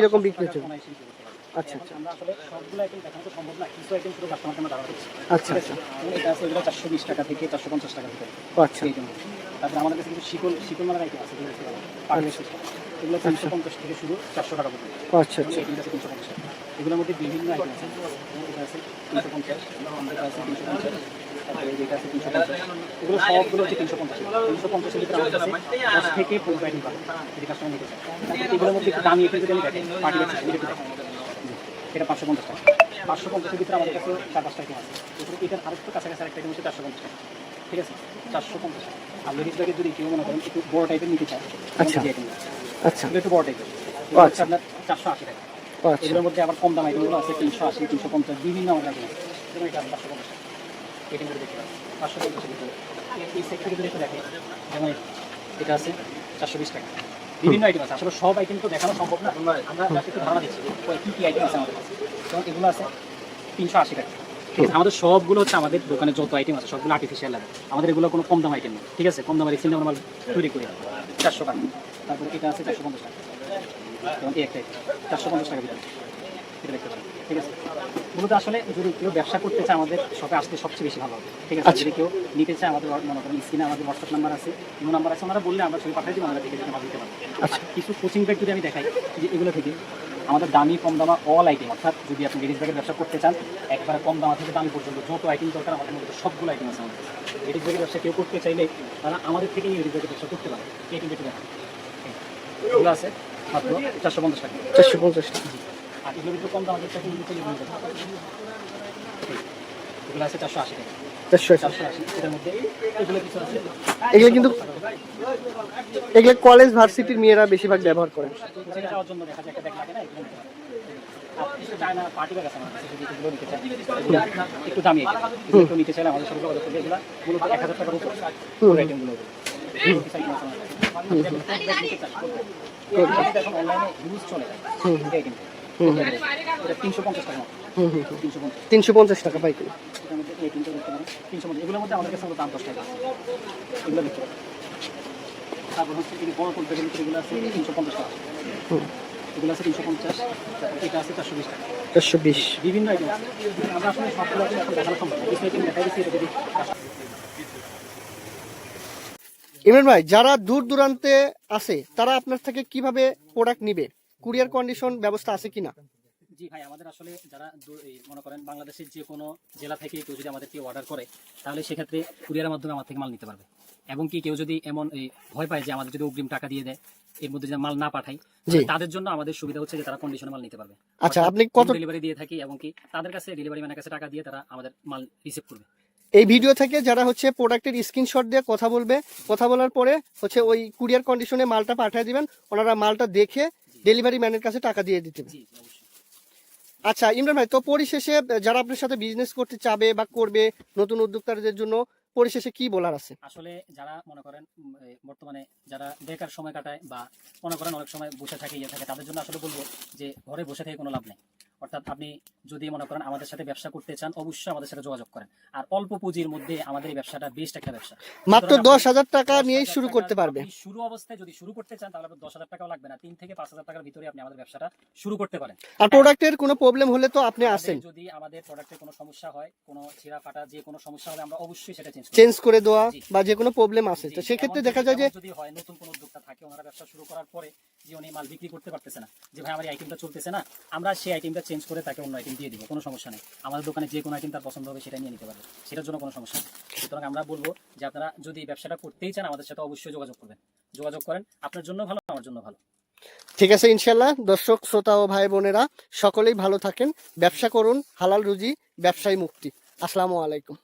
কিরকম বিক্রি হচ্ছে? আচ্ছা আচ্ছা আমরা আসলে সবগুলো আইটেম দেখানো তো সম্ভব না, কিছু আইটেম শুধু কাস্টমারকে আমরা ধারণা দিচ্ছি। আচ্ছা আচ্ছা এটা আছে এগুলো 420 টাকা থেকে 450 টাকা ভিতরে। আচ্ছা তারপরে আমাদের কাছে কিছু শিকল মালার আইটেম আছে, যেগুলো পার্টি সিস্টেম, এগুলো 350 থেকে শুরু 400 টাকা পর্যন্ত। আচ্ছা আচ্ছা এটা আছে 350 টাকা। এগুলোর মধ্যে বিভিন্ন আইটেম আছে, এটা আছে 350, এটা আছে 350, তারপরে এটা আছে 350। এগুলো সবগুলো হচ্ছে 350। 350 এর ভিতরে আমাদের কাছে 10 থেকে 15 আইটেম পাবেন যদি কাস্টমার নিতে চায়। তারপরে এগুলোর মধ্যে একটু দামি একটু যদি দেখেন, পার্টি সিস্টেম এটা দেখেন, এটা 550 টাকা। 550 এর ভিতরে আমাদের কাছে 4-5টা আইটেম আছে। এটার আরেকটু কাছাকাছি আরেকটা আইটেম হচ্ছে 450 টাকা। ঠিক আছে, 450 টাকা। আর লেডিস ব্যাগে যদি কেউ মনে করেন একটু বড় টাইপের নিতে চায়, আচ্ছা আইটেম আচ্ছা এগুলো একটু বড় টাইপের, আচ্ছা আপনার 480 টাকা। আচ্ছা এগুলোর মধ্যে আবার কম দাম আইটেমগুলো আছে 380, 350, বিভিন্ন আমাদের আইটেম আছে। যেমন এটা 550 টাকা। আইটেমগুলো দেখতে পাবেন 550 টাকা। এই সেক্টরে যদি একটু দেখেন, যেমন এটা আছে 420 টাকা। বিভিন্ন আইটেম আছে, আসলে সব আইটেম তো দেখানো সম্ভব না, আমরা জাস্ট একটু ধারণা দিচ্ছি কি কি আইটেম আছে আমাদের কাছে। যেমন এগুলো আছে 380 টাকা। ঠিক আছে, আমাদের সবগুলো হচ্ছে আমাদের দোকানে যত আইটেম আছে সবগুলো আর্টিফিশিয়াল লাগে, আমাদের এগুলো কোনো কম দাম আইটেম নেই। ঠিক আছে, কম দামের সিনেমা মাল তৈরি করি 400 টাকা। তারপরে এটা আছে 450 টাকা। যেমন এই একটা 450 টাকা ভিতরে এটা দেখতে পারেন। ঠিক আছে, মূলত আসলে যদি কেউ ব্যবসা করতে চায় আমাদের শপে আসতে সবচেয়ে বেশি ভালো হবে। ঠিক আছে, যদি কেউ নিতে চায় আমাদের মনে করেন স্ক্রিনে আমাদের হোয়াটসঅ্যাপ নাম্বার আছে, ইমো নাম্বার আছে, ওনারা বললে আমরা ছবি পাঠিয়ে দিব, আমরা দেখে দেখে মাল দিতে পারবো। আচ্ছা, কিছু কোচিং ব্যাগ যদি আমি দেখাই, যে এগুলো থেকে আমাদের দামি কম দামা অল আইটেম, অর্থাৎ যদি আপনি লেডিস ব্যাগের ব্যবসা করতে চান একবারে কম দামা থেকে দামি পর্যন্ত যত আইটেম দরকার আমাদের মধ্যে সবগুলো আইটেম আছে আমাদের। লেডিস ব্যাগের ব্যবসা কেউ করতে চাইলে তারা আমাদের থেকেই লেডিস ব্যাগের ব্যবসা করতে পারে। এই আইটেম দেখতে দেখেন, এগুলো আছে মাত্র 450 টাকা। 450 টাকা। আর এগুলো একটু কম দাম আছে, এগুলো আছে 480 টাকা। 480 এটার মধ্যে এগুলো কিছু আছে, এগুলো কিন্তু এগুলো কলেজ ভার্সিটির মেয়েরা বেশিরভাগ ব্যবহার করে। সেটা যাওয়ার জন্য দেখা যায় একটা ব্যাগ লাগে না, এগুলো নিতে পারে। আর কিছু চায়না পার্টি ব্যাগ আছে আমার কাছে, যদি এগুলো নিতে চায় এগুলো একটু দামি আইটেম, এগুলো নিতে চাইলে আমাদের সাথে যোগাযোগ করবে। এগুলো মূলত 1000 টাকার উপর আইটেমগুলো। এখন অনলাইনে ইউজ চলে যায় এই আইটেমটা, এটা 350 টাকা। 350 টাকা পাইকারি। এটার মধ্যে এই আইটেমটা দেখতে পারেন 350। এগুলোর মধ্যে আমাদের কাছে দাম 10 টাকা আছে, এগুলো দেখতে পারেন। তারপর হচ্ছে এই বড় কোট ব্যাগের ভিতরে এগুলো আছে 350 টাকা। এগুলো আছে 350, এটা আছে 420 টাকা। 420 বিভিন্ন আইটেম আছে, আমরা আসলে সবগুলো আইটেম এখন দেখানো সম্ভব না, কিছু আইটেম দেখাই দিচ্ছি। এটা যদি ইমরান ভাই, যারা দূর দূরান্তে আছে তারা আপনার থেকে কিভাবে প্রোডাক্ট নিবে? কুরিয়ার কন্ডিশন ব্যবস্থা আছে কিনা? জি ভাই, আমাদের আসলে যারা মনে করেন বাংলাদেশের যে কোনো জেলা থেকে কেউ যদি আমাদেরকে অর্ডার করে, তাহলে সেক্ষেত্রে কুরিয়ারের মাধ্যমে আমার থেকে মাল নিতে পারবে। এবং কি কেউ যদি এমন ভয় পায় যে আমাদের যদি অগ্রিম টাকা দিয়ে দেয়, এর মধ্যে যদি মাল না পাঠাই, তাদের জন্য আমাদের সুবিধা হচ্ছে যে তারা কন্ডিশনে মাল নিতে পারবে। আচ্ছা, আপনি কত ডেলিভারি দিয়ে থাকি, এবং কি তাদের কাছে ডেলিভারি ম্যানের কাছে টাকা দিয়ে তারা আমাদের মাল রিসিভ করবে। এই ভিডিও থেকে যারা হচ্ছে প্রোডাক্টের স্ক্রিনশট দিয়ে কথা বলবে, কথা বলার পরে হচ্ছে ওই কুরিয়ার কন্ডিশনে মালটা পাঠিয়ে দিবেন, ওনারা মালটা দেখে ডেলিভারি ম্যানের কাছে টাকা দিয়ে দিতে হবে। জি অবশ্যই। আচ্ছা ইমরান ভাই, তো পরিশেষে যারা আপনার সাথে বিজনেস করতে চাবে বা করবে, নতুন উদ্যোক্তাদের জন্য পরিশেষে কি বলার আছে? আসলে যারা মনে করেন বর্তমানে যারা বেকার সময় কাটায় বা মনে করেন অনেক সময় বসে থাকে থাকে, তাদের জন্য আসলে বলবো যে ঘরে বসে থেকে কোনো লাভ নেই। অর্থাৎ আপনি যদি মনে করেন আমাদের সাথে ব্যবসা করতে চান, অবশ্যই আমাদের সাথে যোগাযোগ করেন। আর অল্প পুঁজির মধ্যে আমাদের এই ব্যবসাটা বেস্ট একটা ব্যবসা। মাত্র 10,000 টাকা নিয়েই শুরু করতে পারবে। শুরু অবস্থায় যদি শুরু করতে চান তাহলে 10,000 টাকাও লাগবে না, 3 থেকে 5,000 টাকার ভিতরে আপনি আমাদের ব্যবসাটা শুরু করতে পারেন। আর প্রোডাক্টের কোনো প্রবলেম হলে তো আপনি আসেন, যদি আমাদের প্রোডাক্টে কোনো সমস্যা হয়, কোনো ছিঁড়া ফাটা যে কোনো সমস্যা হলে আমরা অবশ্যই সেটা চেঞ্জ করে দেওয়া বা যে কোনো প্রবলেম আছে, তো সেক্ষেত্রে দেখা যায় যে যদি হয় নতুন কোনো উদ্যোক্তা থাকে, ওনারা ব্যবসা শুরু করার পরে যে উনি মাল বিক্রি করতে পারতেছে না, যে ভাই আমার এই আইটেমটা চলতেছে না, আমরা সেই আইটেমটা চেঞ্জ করে তাকে অন্য আইটেম দিয়ে দিব, কোনো সমস্যা নেই। আমাদের দোকানে যে কোনো আইটেম তার পছন্দ হবে সেটা নিয়ে নিতে পারবে, সেটার জন্য কোনো সমস্যা নেই। সুতরাং আমরা বলবো যে আপনারা যদি ব্যবসাটা করতেই চান আমাদের সাথে অবশ্যই যোগাযোগ করবেন, যোগাযোগ করেন, আপনার জন্য ভালো, আমার জন্য ভালো। ঠিক আছে, ইনশাল্লাহ। দর্শক শ্রোতা ও ভাই বোনেরা সকলেই ভালো থাকেন, ব্যবসা করুন, হালাল রুজি, ব্যবসায় মুক্তি। আসসালামু আলাইকুম।